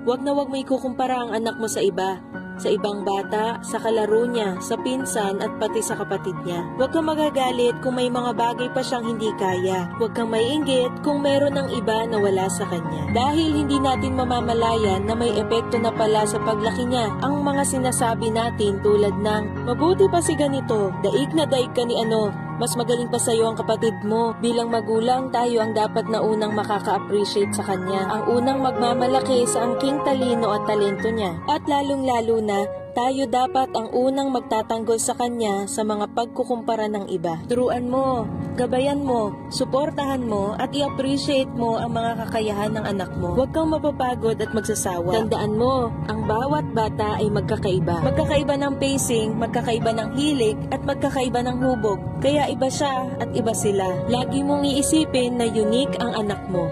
Huwag na huwag mo ikukumpara ang anak mo sa iba. Sa ibang bata, sa kalaro niya, sa pinsan at pati sa kapatid niya. Huwag kang magagalit kung may mga bagay pa siyang hindi kaya. Huwag kang maiinggit kung meron ng iba na wala sa kanya. Dahil hindi natin mamamalayan na may epekto na pala sa paglaki niya ang mga sinasabi natin tulad ng, mabuti pa si ganito, daig na daig ka ni ano, mas magaling pa sa'yo ang kapatid mo. Bilang magulang, tayo ang dapat na unang makaka-appreciate sa kanya. Ang unang magmamalaki sa angking talino at talento niya. At lalong-lalo na, tayo dapat ang unang magtatanggol sa kanya sa mga pagkukumpara ng iba. Turuan mo, gabayan mo, suportahan mo at i-appreciate mo ang mga kakayahan ng anak mo. Huwag kang mapapagod at magsasawa. Tandaan mo, ang bawat bata ay magkakaiba. Magkakaiba ng pacing, magkakaiba ng hilig at magkakaiba ng hubog. Kaya iba siya at iba sila. Lagi mong iisipin na unique ang anak mo.